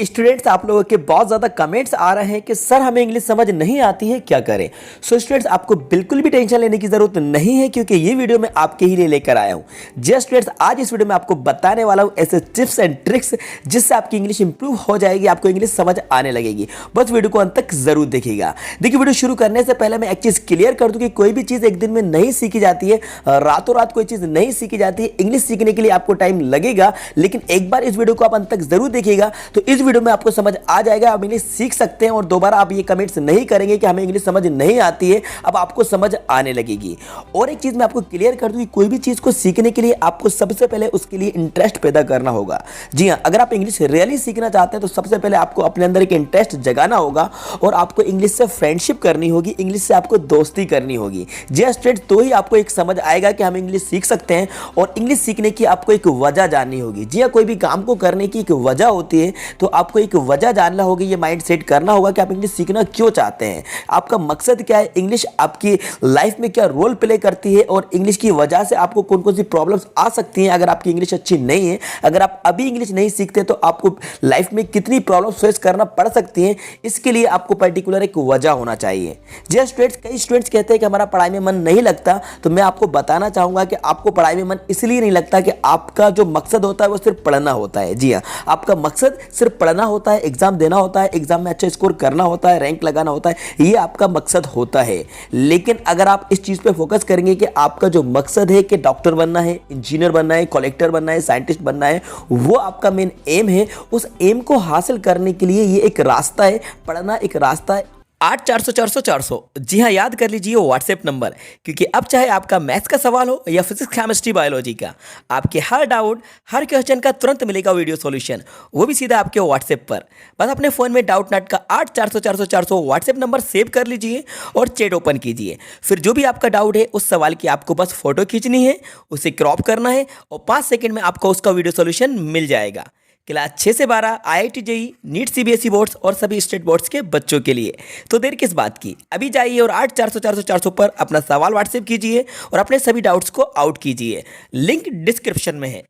Students आप लोगों के बहुत ज़्यादा कमेंट्स आ रहे हैं कि सर हमें इंग्लिश समझ नहीं आती है, क्या करें। सो स्टूडेंट्स आपको बिल्कुल भी टेंशन लेने की ज़रूरत नहीं है, क्योंकि ये वीडियो मैं आपके ही लिए लेकर आया हूँ। जी स्टूडेंट्स, आज इस वीडियो में आपको बताने वाला हूँ ऐसे टिप्स एंड ट्रिक्स जिससे आपकी इंग्लिश इंप्रूव हो जाएगी, आपको इंग्लिश समझ आने लगेगी। बस वीडियो को अंत तक जरूर देखिएगा। देखिए, वीडियो शुरू करने से पहले मैं एक चीज़ क्लियर कर दूँ कि कोई भी चीज़ एक दिन में नहीं सीखी जाती है, रातों रात कोई चीज़ नहीं सीखी जाती है। इंग्लिश सीखने के लिए आपको टाइम लगेगा, लेकिन एक बार इस वीडियो को आप अंत तक जरूर देखिएगा तो इस वीडियो में आपको समझ आ जाएगा, आप इंग्लिश सीख सकते हैं और दोबारा आप ये कमेंट्स नहीं करेंगे कि हमें इंग्लिश समझ नहीं आती है। अब आपको समझ आने लगेगी। और एक चीज मैं आपको क्लियर कर दूं कि कोई भी चीज को सीखने के लिए आपको सबसे पहले उसके लिए इंटरेस्ट पैदा करना होगा। जी हां, अगर आप इंग्लिश रियली सीखना चाहते हैं तो सबसे पहले आपको अपने अंदर एक इंटरेस्ट जगाना होगा और आपको इंग्लिश से फ्रेंडशिप करनी होगी, इंग्लिश से आपको दोस्ती करनी होगी। जी स्टूडेंट्स, तो ही आपको एक समझ आएगा कि हम इंग्लिश सीख सकते हैं और इंग्लिश सीखने की आपको एक वजह जाननी होगी। जी हां, कोई भी काम को करने की एक वजह होती है, तो आपको एक वजह जानना होगी, ये माइंड सेट करना होगा कि आप इंग्लिश सीखना क्यों चाहते हैं, आपका मकसद क्या है, इंग्लिश आपकी लाइफ में क्या रोल प्ले करती है और इंग्लिश की वजह से आपको कौन कौन सी प्रॉब्लम्स आ सकती हैं अगर आपकी इंग्लिश अच्छी नहीं है। अगर आप अभी इंग्लिश नहीं सीखते तो आपको लाइफ में कितनी प्रॉब्लम्स फेस करना पड़ सकती हैं, इसके लिए आपको पर्टिकुलर एक वजह होना चाहिए। जी स्टूडेंट्स, कई स्टूडेंट्स कहते हैं कि हमारा पढ़ाई में मन नहीं लगता, तो मैं आपको बताना चाहूंगा कि आपको पढ़ाई में मन इसलिए नहीं लगता कि आपका जो मकसद होता है वो सिर्फ पढ़ना होता है। जी हाँ, आपका मकसद सिर्फ पढ़ना होता है, एग्जाम देना होता है, एग्जाम में अच्छा स्कोर करना होता है, रैंक लगाना होता है, ये आपका मकसद होता है। लेकिन अगर आप इस चीज पे फोकस करेंगे कि आपका जो मकसद है कि डॉक्टर बनना है, इंजीनियर बनना है, कलेक्टर बनना है, साइंटिस्ट बनना है, वो आपका मेन एम है, उस एम को हासिल करने के लिए ये एक रास्ता है, पढ़ना एक रास्ता है। 8 400 400 400, जी हाँ, याद कर लीजिए व्हाट्सएप नंबर, क्योंकि अब चाहे आपका मैथ्स का सवाल हो या फिजिक्स केमिस्ट्री बायोलॉजी का, आपके हर डाउट हर क्वेश्चन का तुरंत मिलेगा वीडियो सॉल्यूशन, वो भी सीधा आपके व्हाट्सएप पर। बस अपने फ़ोन में डाउट नट का 8 400 400 400 व्हाट्सएप नंबर सेव कर लीजिए और चैट ओपन कीजिए। फिर जो भी आपका डाउट है उस सवाल की आपको बस फोटो खींचनी है, उसे क्रॉप करना है और 5 सेकंड में आपको उसका वीडियो सॉल्यूशन मिल जाएगा। क्लास 6 से 12 IIT JEE NEET CBSE boards और सभी स्टेट बोर्ड्स के बच्चों के लिए। तो देर किस बात की, अभी जाइए और 8 400 400 400 पर अपना सवाल व्हाट्सएप कीजिए और अपने सभी डाउट्स को आउट कीजिए। लिंक डिस्क्रिप्शन में है।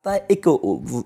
एक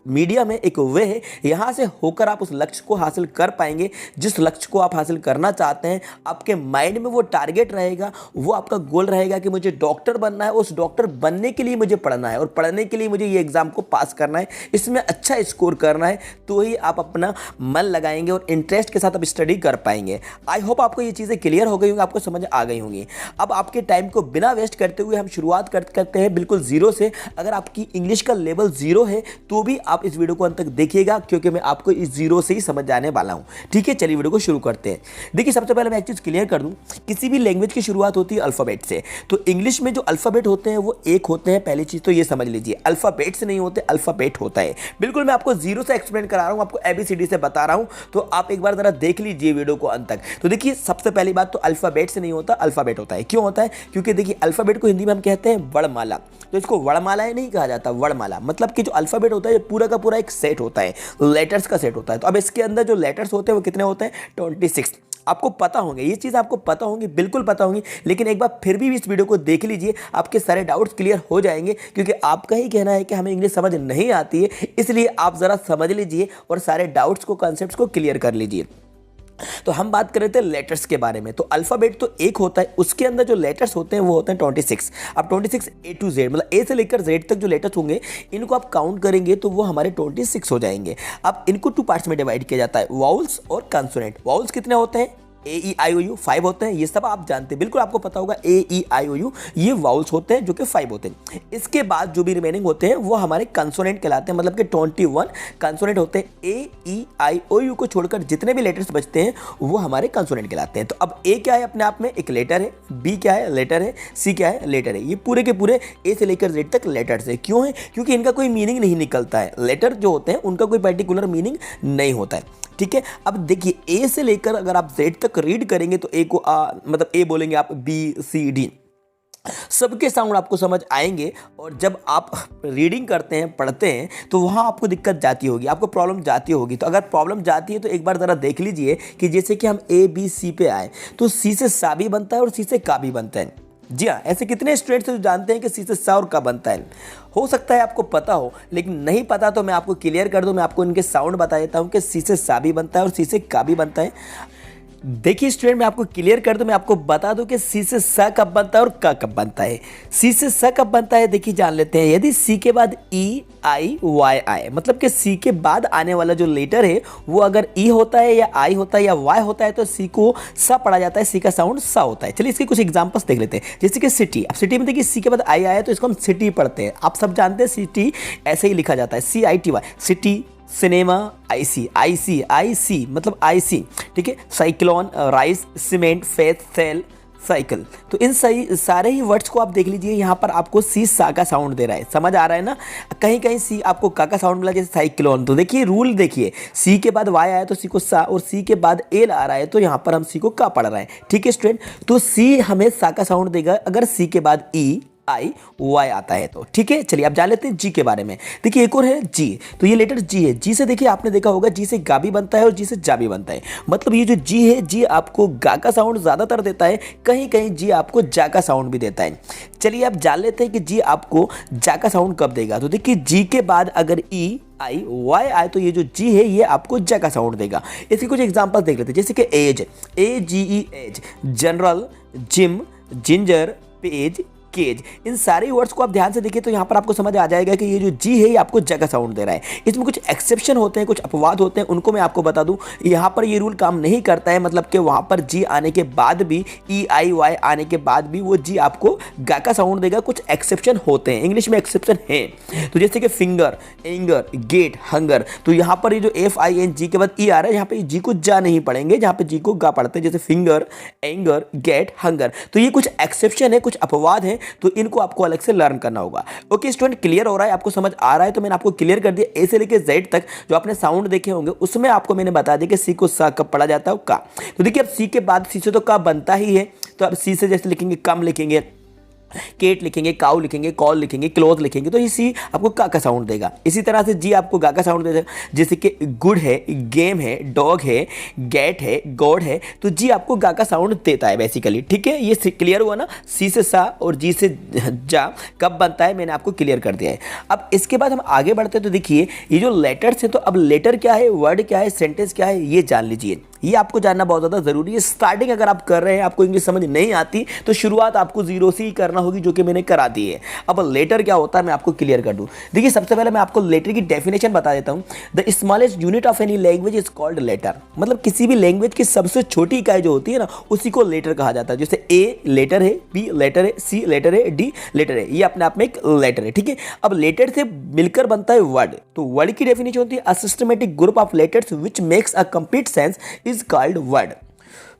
मीडिया में एक वे है, यहाँ से होकर आप उस लक्ष्य को हासिल कर पाएंगे जिस लक्ष्य को आप हासिल करना चाहते हैं। आपके माइंड में वो टारगेट रहेगा, वो आपका गोल रहेगा कि मुझे डॉक्टर बनना है, उस डॉक्टर बनने के लिए मुझे पढ़ना है और पढ़ने के लिए मुझे ये एग्ज़ाम को पास करना है, इसमें अच्छा स्कोर करना है। तो ही आप अपना मन लगाएंगे और इंटरेस्ट के साथ आप स्टडी कर पाएंगे। आई होप आपको ये चीज़ें क्लियर हो गई होंगी, आपको समझ आ गई होंगी। अब आपके टाइम को बिना वेस्ट करते हुए हम शुरुआत करते हैं बिल्कुल जीरो से। अगर आपकी इंग्लिश का लेवल जीरो है तो भी आप इस वीडियो को अंत तक देखिएगा, क्योंकि मैं आपको इस जीरो से ही समझ जाने वाला हूं। ठीक है, चलिए वीडियो को शुरू करते हैं। देखिए, सबसे पहले मैं एक चीज क्लियर कर दूं, किसी भी लैंग्वेज की शुरुआत होती है अल्फाबेट से। तो इंग्लिश में जो अल्फाबेट होते हैं वो एक होते हैं, पहली चीज तो ये समझ लीजिए। अल्फाबेट से नहीं होते, अल्फाबेट होता है। बिल्कुल मैं आपको जीरो से एक्सप्लेन करा रहा हूं, आपको ABCD से बता रहा हूं, तो आप एक बार जरा देख लीजिए वीडियो को अंत तक। तो देखिए, सबसे पहली बात तो अल्फाबेट से नहीं होता, अल्फाबेट होता है। क्यों होता है? क्योंकि देखिए, अल्फाबेट को हिंदी में हम कहते हैं वर्णमाला, तो इसको वर्णमालाएं नहीं कहा जाता, वर्णमाला मतलब कि जो अल्फाबेट होता है पूरा का पूरा एक सेट होता है, लेटर्स का सेट होता है। तो अब इसके अंदर जो लेटर्स होते हैं वो कितने होते हैं? 26। आपको पता होंगे, ये चीज़ आपको पता होंगी, बिल्कुल पता होंगी, लेकिन एक बार फिर भी इस वीडियो को देख लीजिए, आपके सारे डाउट्स क्लियर हो जाएंगे। क्योंकि आपका ही कहना है कि हमें इंग्लिश समझ नहीं आती है, इसलिए आप ज़रा समझ लीजिए और सारे डाउट्स को, कॉन्सेप्ट्स को क्लियर कर लीजिए। तो हम बात कर रहे थे लेटर्स के बारे में। तो अल्फाबेट तो एक होता है, उसके अंदर जो लेटर्स होते हैं वो होते हैं 26। अब 26 A to Z, मतलब A से लेकर Z तक जो लेटर्स होंगे, इनको आप काउंट करेंगे तो वो हमारे 26 हो जाएंगे। अब इनको 2 पार्ट्स में डिवाइड किया जाता है, वाउल्स और कंसोनेंट। वाउल्स कितने होते हैं? AEIOU 5 होते हैं, ये सब आप जानते हैं, बिल्कुल आपको पता होगा। AEIOU ये वाउल्स होते हैं जो कि 5 होते हैं। इसके बाद जो भी रिमेनिंग होते हैं वो हमारे कंसोनेंट कहलाते हैं, मतलब कि 21 कंसोनेंट होते हैं। AEIOU को छोड़कर जितने भी लेटर्स बचते हैं वो हमारे कंसोनेंट कहलाते हैं। तो अब A क्या है? अपने आप में एक लेटर है, B क्या है? लेटर है, C क्या है? लेटर है। ये पूरे के पूरे A से लेकर Z तक लेटर्स है। क्यों है? क्योंकि इनका कोई मीनिंग नहीं निकलता है। लेटर जो होते हैं उनका कोई पर्टिकुलर मीनिंग नहीं होता है। ठीक है, अब देखिए, A से लेकर अगर आप Z तक रीड करेंगे तो A को मतलब A बोलेंगे आप, B C D, सबके साउंड आपको समझ आएंगे। और जब आप रीडिंग करते हैं, पढ़ते हैं, तो वहाँ आपको दिक्कत जाती होगी, आपको प्रॉब्लम जाती होगी। तो अगर प्रॉब्लम जाती है तो एक बार ज़रा देख लीजिए कि जैसे कि हम A B C पे आए तो C से सा भी बनता है और C से का भी बनता है। जी हाँ, ऐसे कितने स्टूडेंट्स जो जानते हैं कि सी से सा और का बनता है। हो सकता है आपको पता हो, लेकिन नहीं पता तो मैं आपको क्लियर कर दूं। मैं आपको इनके साउंड बता देता हूं कि सी से सा भी बनता है और सी से का भी बनता है। देखिए स्टूडेंट, मैं आपको क्लियर कर दूं, मैं आपको बता दूं कि सी से स कब बनता है और क कब बनता है। सी से स कब बनता है, देखिए जान लेते हैं। यदि सी के बाद ई आई वाई आए, मतलब कि सी के बाद आने वाला जो लेटर है वो अगर ई होता है या आई होता है या वाई होता है तो सी को सा पढ़ा जाता है, सी का साउंड सा होता है। चलिए इसके कुछ एग्जांपल्स देख लेते हैं। जैसे कि सिटी, अब सिटी में देखिए सी के बाद आई आया तो इसको हम सिटी पढ़ते हैं। आप सब जानते हैं सिटी ऐसे ही लिखा जाता है, C I T Y, city. Cinema, IC, IC IC मतलब आईसी, ठीक है। Cyclone, rice, cement, faith, cell, cycle. तो इन सही सारे ही वर्ड्स को आप देख लीजिए, यहाँ पर आपको सी सा का साउंड दे रहा है, समझ आ रहा है ना। कहीं कहीं सी आपको का साउंड मिला, जैसे साइक्लोन। तो देखिए रूल देखिए, सी के बाद वाई आया तो सी को सा, और सी के बाद एल आ रहा है तो यहाँ पर हम सी को का पढ़ रहे हैं, ठीक है स्टूडेंट। तो सी हमें सा का साउंड देगा अगर सी के बाद ई आई वाई आता है तो, ठीक है। चलिए आप जान लेते हैं जी के बारे में। देखिए एक और है जी, तो ये लेटर जी है। जी से देखिए आपने देखा होगा, जी से गा भी बनता है और जी से जा भी बनता है। मतलब ये जो जी है, जी आपको गा का साउंड ज़्यादातर देता है, कहीं कहीं जी आपको जा का साउंड भी देता है। चलिए आप जान लेते हैं कि जी आपको जा का साउंड कब देगा। तो देखिए जी के बाद अगर ई आई वाई आए तो ये जो जी है ये आपको जा का साउंड देगा। इसके कुछ एग्जांपल देख लेते हैं। जैसे कि age, A G E age, general, gym, ginger, page, cage. इन सारे वर्ड्स को आप ध्यान से देखिए तो यहाँ पर आपको समझ आ जाएगा कि ये जो जी है ये आपको ज का साउंड दे रहा है। इसमें कुछ एक्सेप्शन होते हैं, कुछ अपवाद होते हैं, उनको मैं आपको बता दूं। यहाँ पर ये रूल काम नहीं करता है, मतलब कि वहाँ पर जी आने के बाद भी, ई आई वाई आने के बाद भी वो जी आपको गा का साउंड देगा। कुछ एक्सेप्शन होते हैं, इंग्लिश में एक्सेप्शन है। तो जैसे कि फिंगर, एंगर, गेट, हंगर। तो यहाँ पर ये जो एफ आई एन जी के बाद ई आ रहा है, यहाँ पे जी को जा नहीं पढ़ेंगे, जहाँ पे जी को गा पढ़ते हैं, जैसे फिंगर, एंगर, गेट, हंगर। तो ये कुछ एक्सेप्शन है, कुछ अपवाद है, तो इनको आपको अलग से लर्न करना होगा। ओके स्टूडेंट, क्लियर हो रहा है, आपको समझ आ रहा है? तो मैंने आपको क्लियर कर दिया। ए से लेकर जेड तक जो आपने साउंड देखे होंगे उसमें आपको मैंने बता दिया कि सी को सा कब पढ़ा जाता है, का। तो देखिए अब सी के बाद सी से तो का बनता ही है, तो अब सी से जैसे लिखेंगे कम, लिखेंगे केट, लिखेंगे काउ, लिखेंगे कॉल, लिखेंगे क्लोज, लिखेंगे तो ये सी आपको का साउंड देगा। इसी तरह से जी आपको गा का साउंड देगा। जैसे कि गुड है, गेम है, डॉग है, गेट है, गॉड है, तो जी आपको गा का साउंड देता है बेसिकली, ठीक है। ये क्लियर हुआ ना, सी से सा और जी से जा कब बनता है मैंने आपको क्लियर कर दिया है। अब इसके बाद हम आगे बढ़ते हैं। तो देखिए ये जो लेटर्स है, तो अब लेटर क्या है, वर्ड क्या है, सेंटेंस क्या है, ये जान लीजिए। ये आपको जानना बहुत ज़्यादा ज़रूरी है। स्टार्टिंग अगर आप कर रहे हैं, आपको इंग्लिश समझ नहीं आती, तो शुरुआत आपको जीरो से ही करना होगी, जो कि मैंने करा दी है। अब लेटर क्या होता है मैं आपको क्लियर कर दूं। देखिए सबसे पहले मैं आपको लेटर की डेफिनेशन बता देता हूं। The smallest unit of any language is called letter. मतलब किसी भी लैंग्वेज की सबसे छोटी इकाई जो होती है ना, उसी को लेटर कहा जाता है। जैसे ए लेटर है, बी लेटर है, सी लेटर है, डी लेटर है, ये अपने आप में एक लेटर है, ठीक है। अब लेटर से मिलकर बनता है वर्ड। तो वर्ड की डेफिनेशन होती है a systematic group of letters which makes a complete sense is called word.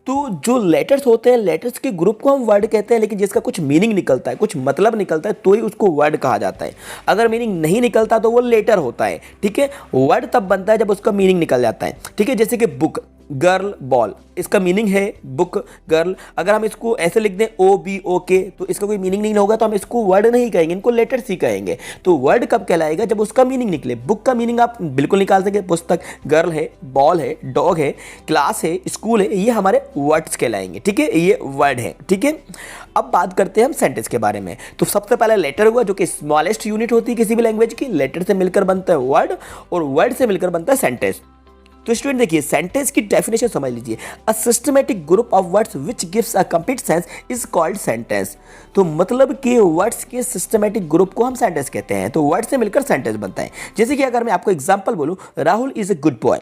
तो जो लेटर्स होते हैं, लेटर्स के ग्रुप को हम वर्ड कहते हैं, लेकिन जिसका कुछ मीनिंग निकलता है, कुछ मतलब निकलता है, तो ही उसको वर्ड कहा जाता है। अगर मीनिंग नहीं निकलता तो वो लेटर होता है, ठीक है। वर्ड तब बनता है जब उसका मीनिंग निकल जाता है, ठीक है। जैसे कि बुक, गर्ल, बॉल, इसका मीनिंग है बुक, गर्ल। अगर हम इसको ऐसे लिख दें ओ बी ओ के, तो इसका कोई मीनिंग नहीं होगा, तो हम इसको वर्ड नहीं कहेंगे, इनको लेटर्स ही कहेंगे। तो वर्ड कब कहलाएगा, जब उसका मीनिंग निकले। बुक का मीनिंग आप बिल्कुल निकाल सके, पुस्तक, गर्ल है, बॉल है, डॉग है, क्लास है, स्कूल है, ये हमारे वर्ड्स कहलाएंगे, ठीक है, ये वर्ड है, ठीक है। अब बात करते हैं हम सेंटेंस के बारे में। तो सबसे पहले लेटर हुआ, जो कि स्मॉलेस्ट यूनिट होती है किसी भी लैंग्वेज की। लेटर से मिलकर बनता है वर्ड, और वर्ड से मिलकर बनता है सेंटेंस। तो स्टूडेंट देखिए सेंटेंस की डेफिनेशन समझ लीजिए। A systematic group of words which gives a complete sense is called sentence. तो मतलब कि वर्ड्स के सिस्टमैटिक ग्रुप को हम सेंटेंस कहते हैं। तो वर्ड से मिलकर सेंटेंस बनता है। जैसे कि अगर मैं आपको एग्जांपल बोलूं, Rahul is a good boy,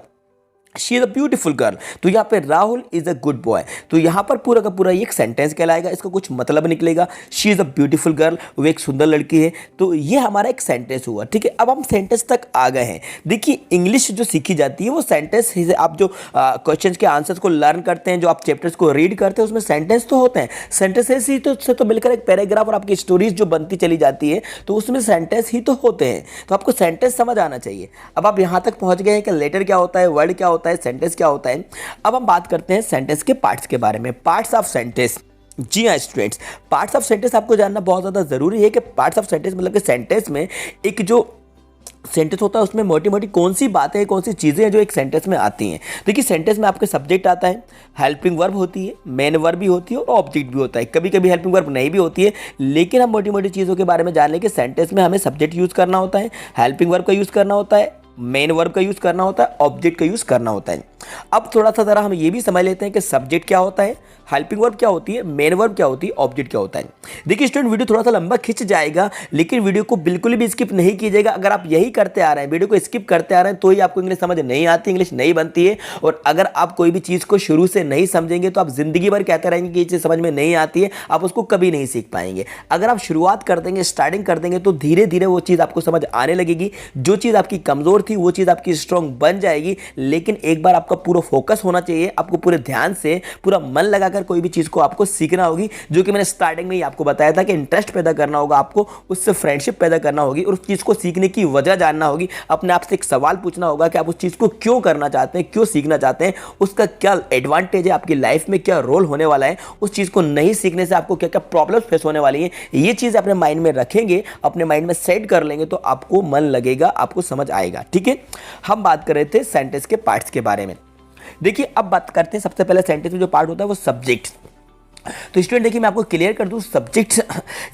she is a beautiful girl. तो यहाँ पे Rahul is a good boy, तो यहाँ पर पूरा का पूरा एक सेंटेंस कहलाएगा, इसका कुछ मतलब निकलेगा। She is a beautiful girl, वो एक सुंदर लड़की है, तो ये हमारा एक सेंटेंस हुआ, ठीक है। अब हम सेंटेंस तक आ गए हैं। देखिए इंग्लिश जो सीखी जाती है वो सेंटेंस से, आप जो क्वेश्चंस के आंसर्स को लर्न करते हैं, जो आप चैप्टर्स को रीड करते हैं, उसमें सेंटेंस तो होते हैं। सेंटेंसेस ही तो से तो मिलकर एक पैराग्राफ और आपकी स्टोरीज जो बनती चली जाती है, तो उसमें सेंटेंस ही तो होते हैं। तो आपको सेंटेंस समझ आना चाहिए। अब आप यहाँ तक पहुँच गए हैं कि लेटर क्या होता है, वर्ड क्या होता है, सेंटेंस क्या होता है। अब हम बात करते हैं सेंटेंस के पार्ट्स के बारे में। Parts of sentence. जी हाँ स्टूडेंट्स, पार्ट्स ऑफ सेंटेंस आपको जानना बहुत ज़्यादा ज़रूरी है कि पार्ट्स ऑफ सेंटेंस मतलब कि सेंटेंस में एक जो सेंटेंस होता है उसमें मोटी मोटी कौन सी बातें हैं, कौन सी चीज़ें हैं जो एक सेंटेंस में आती हैं। देखिए सेंटेंस में आपके सब्जेक्ट आता है, हेल्पिंग वर्ब होती है, मेन वर्ब भी होती है और ऑब्जेक्ट भी होता है। कभी कभी हेल्पिंग वर्ब नहीं भी होती है, लेकिन हम मोटी मोटी चीज़ों के बारे में जान लें कि सेंटेंस में हमें सब्जेक्ट यूज़ करना होता है, हेल्पिंग वर्ब का यूज़ करना होता है, मेन वर्ब का यूज़ करना होता है, ऑब्जेक्ट का यूज़ करना होता है। अब थोड़ा सा ज़रा हम ये भी समझ लेते हैं कि सब्जेक्ट क्या होता है, हेल्पिंग वर्ब क्या होती है, मेन वर्ब क्या होती है, ऑब्जेक्ट क्या होता है। देखिए स्टूडेंट वीडियो थोड़ा सा लंबा खिंच जाएगा, लेकिन वीडियो को बिल्कुल भी स्किप नहीं कीजिएगा। अगर आप यही करते आ रहे हैं, वीडियो को स्किप करते आ रहे हैं, तो ही आपको इंग्लिश समझ नहीं आती, इंग्लिश नहीं बनती है। और अगर आप कोई भी चीज़ को शुरू से नहीं समझेंगे तो आप जिंदगी भर कहते रहेंगे कि ये चीज़ समझ में नहीं आती है, आप उसको कभी नहीं सीख पाएंगे। अगर आप शुरुआत कर देंगे, स्टार्टिंग कर देंगे, तो धीरे धीरे वो चीज़ आपको समझ आने लगेगी। जो चीज़ आपकी कमज़ोर थी वो चीज़ आपकी स्ट्रॉन्ग बन जाएगी। लेकिन एक बार आपका पूरा फोकस होना चाहिए, आपको पूरे ध्यान से पूरा मन लगाकर कोई भी चीज़ को आपको सीखना होगी। जो कि मैंने स्टार्टिंग में ही आपको बताया था कि इंटरेस्ट पैदा करना होगा, आपको उससे फ्रेंडशिप पैदा करना होगी और उस चीज़ को सीखने की वजह जानना होगी। अपने आप से एक सवाल पूछना होगा कि आप उस चीज़ को क्यों करना चाहते हैं, क्यों सीखना चाहते हैं, उसका क्या एडवांटेज है आपकी लाइफ में, क्या रोल होने वाला है, उस चीज़ को नहीं सीखने से आपको क्या क्या प्रॉब्लम्स फेस होने वाली है। ये चीज़ अपने माइंड में रखेंगे, अपने माइंड में सेट कर लेंगे तो आपको मन लगेगा, आपको समझ आएगा। ठीक है, हम बात कर रहे थे सेंटेंस के पार्ट्स के बारे में। देखिए अब बात करते हैं, सबसे पहले सेंटेंस में जो पार्ट होता है वो सब्जेक्ट। तो स्टूडेंट देखिए मैं आपको क्लियर कर दूं, सब्जेक्ट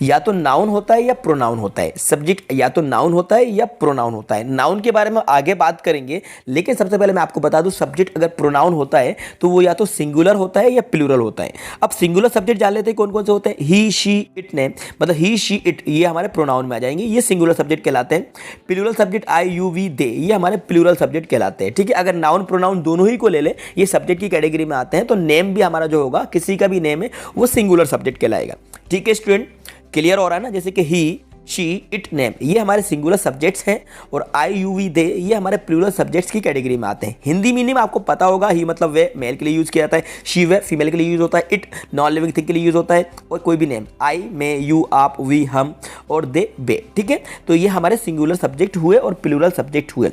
या तो नाउन होता है या प्रोनाउन होता है। सब्जेक्ट या तो नाउन होता है या प्रोनाउन होता है। नाउन के बारे में आगे बात करेंगे, लेकिन सबसे पहले मैं आपको बता दूं सब्जेक्ट अगर प्रोनाउन होता है तो वो या तो सिंगुलर होता है या प्लूरल होता है। अब सिंगुलर सब्जेक्ट जान लेते हैं कौन कौन से होते हैं। ही शी इट ने, मतलब ही शी इट, ये हमारे प्रोनाउन में आ जाएंगे, ये सिंगुलर सब्जेक्ट कहलाते हैं। Plural subject I you we they, ये हमारे प्लूरल सब्जेक्ट कहलाते हैं। ठीक है, अगर नाउन प्रोनाउन दोनों ही को ले ले, ये सब्जेक्ट की कैटेगरी में आते हैं। तो नेम भी हमारा जो होगा, किसी का भी नेम है, वो सिंगुलर सब्जेक्ट कहलाएगा। ठीक है स्टूडेंट, क्लियर हो रहा है ना। जैसे कि ही शी इट नेम, ये हमारे सिंगुलर सब्जेक्ट्स हैं और आई यू वी दे, ये हमारे प्लूरल सब्जेक्ट्स की कैटेगरी में आते हैं। हिंदी मीनिंग आपको पता होगा, ही मतलब वे मेल के लिए यूज किया जाता है, शी वे फीमेल के लिए यूज होता है, इट नॉन लिविंग थिंग के लिए यूज होता है, और कोई भी नेम आई मैं यू आप वी हम और दे बे। ठीक है, तो ये हमारे सिंगुलर सब्जेक्ट हुए और प्लूरल सब्जेक्ट हुए।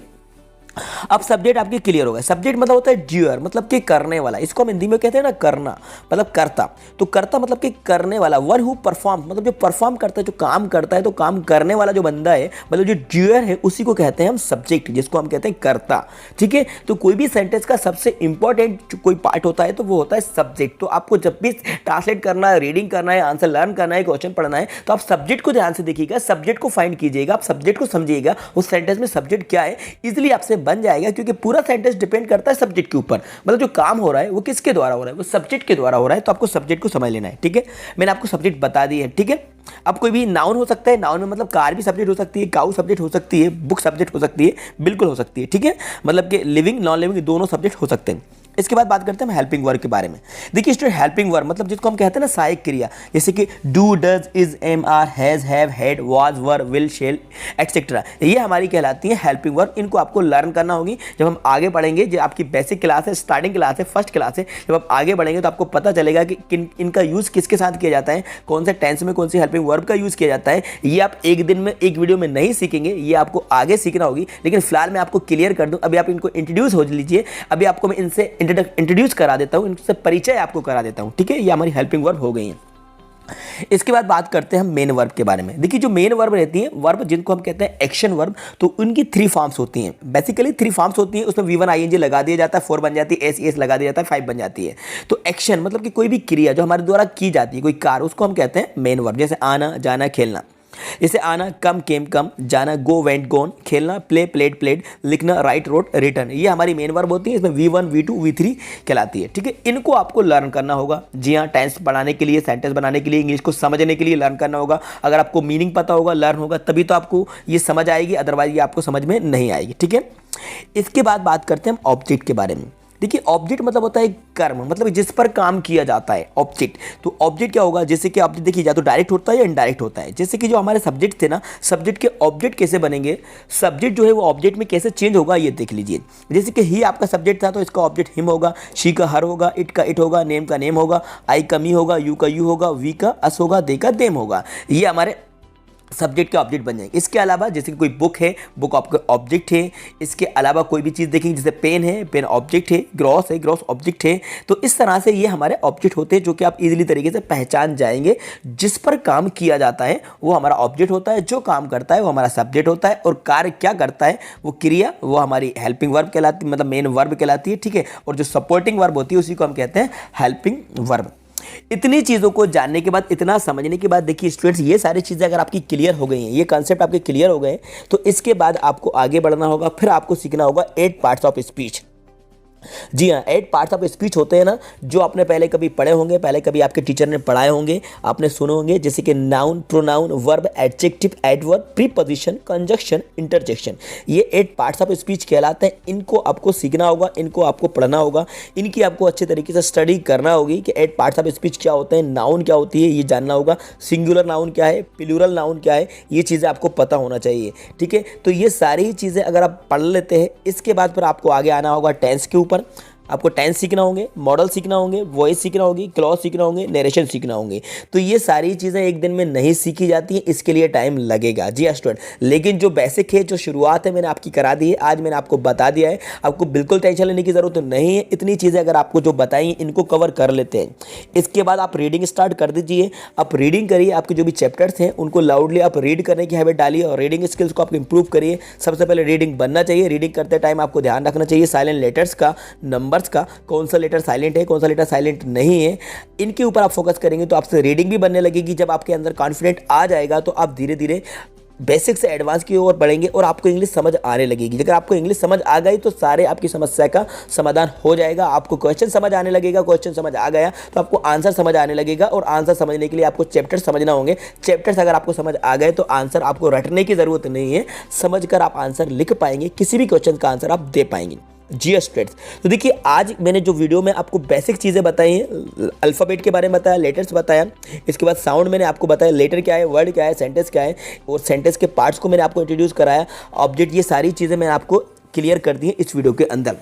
अब सब्जेक्ट आपकी क्लियर हो गया। सब्जेक्ट मतलब होता है ड्यूअर, मतलब कि करने वाला। इसको हम हिंदी में कहते हैं ना करना, मतलब करता। तो करता मतलब कि करने वाला, वन हु परफॉर्म, मतलब जो परफॉर्म करता है, जो काम करता है। तो काम करने वाला जो बंदा है, मतलब जो ड्यूअर है, उसी को कहते हैं हम सब्जेक्ट, जिसको हम कहते हैं करता। ठीक है, तो कोई भी सेंटेंस का सबसे इंपॉर्टेंट कोई पार्ट होता है तो वो होता है सब्जेक्ट। तो आपको जब भी ट्रांसलेट करना है, रीडिंग करना है, आंसर लर्न करना है, क्वेश्चन पढ़ना है, तो आप सब्जेक्ट को ध्यान से देखिएगा, सब्जेक्ट को फाइंड कीजिएगा, आप सब्जेक्ट को समझिएगा, उस सेंटेंस में सब्जेक्ट क्या है, इजिली आपसे बन जाएगा। क्योंकि पूरा सेंटेंस डिपेंड करता है सब्जेक्ट के ऊपर, मतलब जो काम हो रहा है वो किसके द्वारा हो रहा है, वो सब्जेक्ट के द्वारा हो रहा है। तो आपको सब्जेक्ट को समझ लेना है। ठीक है, मैंने आपको सब्जेक्ट बता दी है। ठीक है, अब कोई भी नाउन हो सकता है, नाउन में मतलब कार भी सब्जेक्ट हो सकती है, काऊ सब्जेक्ट हो सकती है, बुक सब्जेक्ट हो सकती है, बिल्कुल हो सकती है। ठीक है, मतलब कि लिविंग नॉन लिविंग दोनों सब्जेक्ट हो सकते हैं। इसके बाद बात करते हैं हम हेल्पिंग वर्ब के बारे में। देखिए स्टूडेंट, हेल्पिंग वर्ब मतलब जिसको हम कहते हैं ना सहायक क्रिया, जैसे कि do, does, is, am, are, has, have, had, was, were, will, shall etcetera, ये हमारी कहलाती है हेल्पिंग वर्ब। इनको आपको लर्न करना होगी जब हम आगे बढ़ेंगे। जो आपकी बेसिक क्लास है, स्टार्टिंग क्लास है, फर्स्ट क्लास है, जब आप आगे बढ़ेंगे तो आपको पता चलेगा कि इनका यूज़ किसके साथ किया जाता है, कौन से टेंस में कौन सी हेल्पिंग वर्ब का यूज़ किया जाता है। ये आप एक दिन में, एक वीडियो में नहीं सीखेंगे, ये आपको आगे सीखना होगी। लेकिन फिलहाल मैं आपको क्लियर कर दूं, अभी आप इनको इंट्रोड्यूस हो लीजिए। अभी आपको मैं इनसे इंट्रोड्यूस करा देता हूं, इनसे परिचय आपको करा देता हूं। ठीक है, ये हमारी हेल्पिंग वर्ब हो गई है। इसके बाद बात करते हैं हम मेन वर्ब के बारे में। देखिए जो मेन वर्ब रहती है, वर्ब जिनको हम कहते हैं एक्शन वर्ब, तो उनकी 3 फॉर्म्स होती हैं। बेसिकली 3 फॉर्म्स होती हैं, उसमें V1 ING लगा दिया जाता है, 4 बन जाती है, SES लगा दिया जाता है, 5 बन जाती है। तो एक्शन मतलब कि कोई भी क्रिया जो हमारे द्वारा की जाती है, कोई कार्य, उसको हम कहते हैं मेन वर्ब। जैसे आना, जाना, खेलना। जैसे आना कम केम कम, जाना गो वेंट गोन, खेलना प्ले प्लेड प्लेड, लिखना राइट रोट रिटर्न, ये हमारी मेन वर्ब होती है। इसमें V1 V2 V3 कहलाती है। ठीक है, इनको आपको लर्न करना होगा। जी हाँ, टेंस पढ़ाने के लिए, सेंटेंस बनाने के लिए, इंग्लिश को समझने के लिए लर्न करना होगा। अगर आपको मीनिंग पता होगा, लर्न होगा, तभी तो आपको ये समझ आएगी, अदरवाइज ये आपको समझ में नहीं आएगी। ठीक है, इसके बाद बात करते हैं हम ऑब्जेक्ट के बारे में। देखिए ऑब्जेक्ट मतलब होता है कर्म, मतलब जिस पर काम किया जाता है, ऑब्जेक्ट। तो ऑब्जेक्ट क्या होगा, जैसे कि ऑब्जेक्ट देखिए या तो डायरेक्ट होता है या इनडायरेक्ट होता है। जैसे कि जो हमारे सब्जेक्ट थे ना, सब्जेक्ट के ऑब्जेक्ट कैसे बनेंगे, सब्जेक्ट जो है वो ऑब्जेक्ट में कैसे चेंज होगा, ये देख लीजिए। जैसे कि ही आपका सब्जेक्ट था तो इसका ऑब्जेक्ट हिम होगा, शी का हर होगा, इट का इट होगा, नेम का नेम होगा, आई का मी होगा, यू का यू होगा, वी का अस होगा, दे का देम होगा। ये हमारे सब्जेक्ट के ऑब्जेक्ट बन जाएंगे। इसके अलावा जैसे कि कोई बुक है, बुक आपका ऑब्जेक्ट है। इसके अलावा कोई भी चीज़ देखेंगे, जैसे पेन है, पेन ऑब्जेक्ट है, ग्रॉस ऑब्जेक्ट है। तो इस तरह से ये हमारे ऑब्जेक्ट होते हैं जो कि आप इजीली तरीके से पहचान जाएंगे। जिस पर काम किया जाता है वो हमारा ऑब्जेक्ट होता है, जो काम करता है वो हमारा सब्जेक्ट होता है, और कार्य क्या करता है वो क्रिया, वो हमारी हेल्पिंग वर्ब कहलाती है, मतलब मेन वर्ब कहलाती है, ठीक है। और जो सपोर्टिंग वर्ब होती है उसी को हम कहते हैं हेल्पिंग वर्ब। इतनी चीज़ों को जानने के बाद, इतना समझने के बाद, देखिए स्टूडेंट्स, ये सारी चीज़ें अगर आपकी क्लियर हो गई हैं, ये कॉन्सेप्ट आपके क्लियर हो गए, तो इसके बाद आपको आगे बढ़ना होगा। फिर आपको सीखना होगा 8 पार्ट्स ऑफ स्पीच। जी हाँ, 8 पार्ट्स ऑफ स्पीच होते हैं ना, जो आपने पहले कभी पढ़े होंगे, पहले कभी आपके टीचर ने पढ़ाए होंगे, आपने सुने होंगे, जैसे कि noun, pronoun, verb, adjective, adverb, preposition, conjunction, interjection. ये 8 पार्ट्स ऑफ स्पीच कहलाते हैं। इनको आपको सीखना होगा, इनको आपको पढ़ना होगा, इनकी आपको अच्छे तरीके से स्टडी करना होगी कि 8 पार्ट्स ऑफ स्पीच क्या होते हैं, नाउन क्या होती है ये जानना होगा, सिंगुलर नाउन क्या है, प्लूरल नाउन क्या है, ये चीज़ें आपको पता होना चाहिए, ठीक है। तो ये सारी चीज़ें अगर आप पढ़ लेते हैं, इसके बाद फिर आपको आगे आना होगा टेंस के ऊपर। आपको टेंस सीखना होंगे, मॉडल सीखना होंगे, वॉइस सीखना होगी, क्लॉज सीखना होंगे, नरेशन सीखना होंगे। तो ये सारी चीज़ें एक दिन में नहीं सीखी जाती हैं, इसके लिए टाइम लगेगा। जी स्टूडेंट, लेकिन जो बेसिक है, जो शुरुआत है, मैंने आपकी करा दी है, आज मैंने आपको बता दिया है। आपको बिल्कुल टेंशन लेने की ज़रूरत नहीं है। इतनी चीज़ें अगर आपको जो बताई इनको कवर कर लेते हैं, इसके बाद आप रीडिंग स्टार्ट कर दीजिए। आप रीडिंग करिए, आपके जो भी चैप्टर्स हैं उनको लाउडली आप रीड करने की हैबिट डालिए और रीडिंग स्किल्स को आप इंप्रूव करिए। सबसे पहले रीडिंग बनना चाहिए। रीडिंग करते टाइम आपको ध्यान रखना चाहिए साइलेंट लेटर्स का, नंबर्स का, कौन सा लेटर साइलेंट है, कौन सा लेटर साइलेंट नहीं है, इनके ऊपर आप फोकस करेंगे तो आपसे रीडिंग भी बनने लगेगी। जब आपके अंदर कॉन्फिडेंट आ जाएगा तो आप धीरे धीरे बेसिक से एडवांस की ओर बढ़ेंगे और आपको इंग्लिश समझ आने लगेगी। अगर आपको इंग्लिश समझ आ गई तो सारे आपकी समस्या का समाधान हो जाएगा। आपको क्वेश्चन समझ आने लगेगा, क्वेश्चन समझ आ गया तो आपको आंसर समझ आने लगेगा, और आंसर समझने के लिए आपको चैप्टर समझना होंगे। चैप्टर्स अगर आपको समझ आ गए तो आंसर आपको रटने की ज़रूरत नहीं है, समझकर आप आंसर लिख पाएंगे, किसी भी क्वेश्चन का आंसर आप दे पाएंगे। जी स्टूडेंट्स, तो देखिए आज मैंने जो वीडियो में आपको बेसिक चीज़ें बताई हैं, अल्फ़ाबेट के बारे में बताया, लेटर्स बताया, इसके बाद साउंड मैंने आपको बताया, लेटर क्या है, वर्ड क्या है, सेंटेंस क्या है, और सेंटेंस के पार्ट्स को मैंने आपको इंट्रोड्यूस कराया, ऑब्जेक्ट, ये सारी चीज़ें मैंने आपको क्लियर कर दी हैं इस वीडियो के अंदर।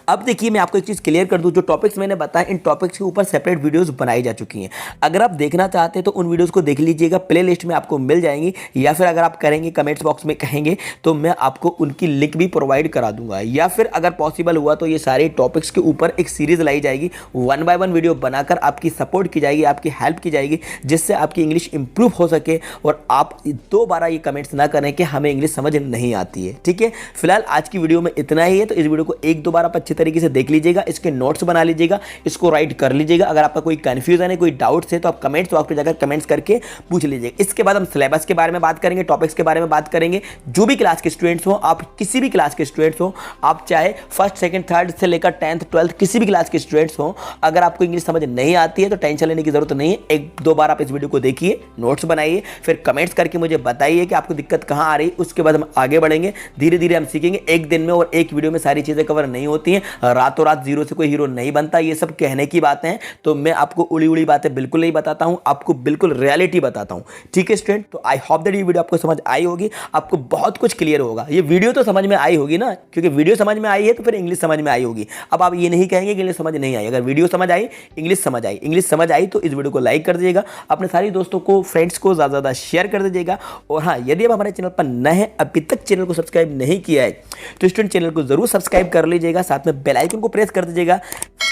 अब देखिए मैं आपको एक चीज़ क्लियर कर दूं, जो टॉपिक्स मैंने बताया इन टॉपिक्स के ऊपर सेपरेट वीडियोस बनाई जा चुकी हैं। अगर आप देखना चाहते हैं तो उन वीडियोस को देख लीजिएगा, प्लेलिस्ट में आपको मिल जाएंगी, या फिर अगर आप करेंगे कमेंट्स बॉक्स में कहेंगे तो मैं आपको उनकी लिंक भी प्रोवाइड करा दूंगा, या फिर अगर पॉसिबल हुआ तो ये सारे टॉपिक्स के ऊपर एक सीरीज़ लाई जाएगी, 1 बाय 1 वीडियो बनाकर आपकी सपोर्ट की जाएगी, आपकी हेल्प की जाएगी, जिससे आपकी इंग्लिश इंप्रूव हो सके और आप दोबारा ये कमेंट्स ना करें कि हमें इंग्लिश समझ नहीं आती है। ठीक है, फिलहाल आज की वीडियो में इतना ही है, तो इस वीडियो को एक दो बार आप अच्छी तरीके से देख लीजिएगा, इसके नोट्स बना लीजिएगा, इसको राइट कर लीजिएगा। अगर आपका कोई कंफ्यूजन है, कोई डाउट्स है तो आप कमेंट्स बॉक्स में जाकर कमेंट्स करके पूछ लीजिएगा। इसके बाद हम सिलेबस के बारे में बात करेंगे, टॉपिक्स के बारे में बात करेंगे। जो भी क्लास के स्टूडेंट्स हो, आप किसी भी क्लास के स्टूडेंट्स हो, आप चाहे फर्स्ट सेकंड थर्ड से लेकर 10th 12th किसी भी क्लास के स्टूडेंट्स हो, अगर आपको इंग्लिश समझ नहीं आती है तो टेंशन लेने की जरूरत नहीं है। एक दो बार आप इस वीडियो को देखिए, नोट्स बनाइए, फिर कमेंट्स करके मुझे बताइए कि आपको दिक्कत कहाँ आ रही। उसके बाद हम आगे बढ़ेंगे, धीरे धीरे हम सीखेंगे। एक दिन में और एक वीडियो में सारी चीजें कवर नहीं होती हैं, रातों रात जीरो से कोई हीरो नहीं बनता, ये सब कहने की बातें हैं। तो मैं आपको उड़ी उड़ी बातें बिल्कुल नहीं बताता हूं, आपको बिल्कुल रियलिटी बताता हूं। ठीक है स्टूडेंट, तो आई होप दैट ये वीडियो आपको समझ आई होगी, आपको बहुत कुछ क्लियर होगा। ये वीडियो तो समझ में आई होगी ना, क्योंकि वीडियो समझ में आई है तो फिर इंग्लिश समझ में आई होगी। अब आप ये नहीं कहेंगे कि इंग्लिश समझ नहीं आई। अगर वीडियो समझ आई, इंग्लिश समझ आई, इंग्लिश समझ आई तो इस वीडियो को लाइक कर दीजिएगा, अपने सारे दोस्तों को, फ्रेंड्स को ज़्यादा ज़्यादा शेयर कर दीजिएगा। और हाँ, यदि आप हमारे चैनल पर नए हैं, अभी तक चैनल को सब्सक्राइब नहीं किया है तो स्टूडेंट चैनल को जरूर सब्सक्राइब कर लीजिएगा, साथ में बेल आइकन को प्रेस कर दीजिएगा,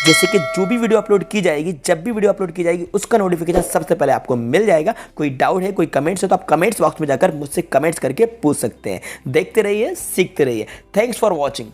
जैसे कि जो भी वीडियो अपलोड की जाएगी, जब भी वीडियो अपलोड की जाएगी उसका नोटिफिकेशन सबसे पहले आपको मिल जाएगा। कोई डाउट है, कोई कमेंट्स है तो आप कमेंट्स बॉक्स में जाकर मुझसे कमेंट्स करके पूछ सकते हैं। देखते रहिए, सीखते रहिए। Thanks for watching.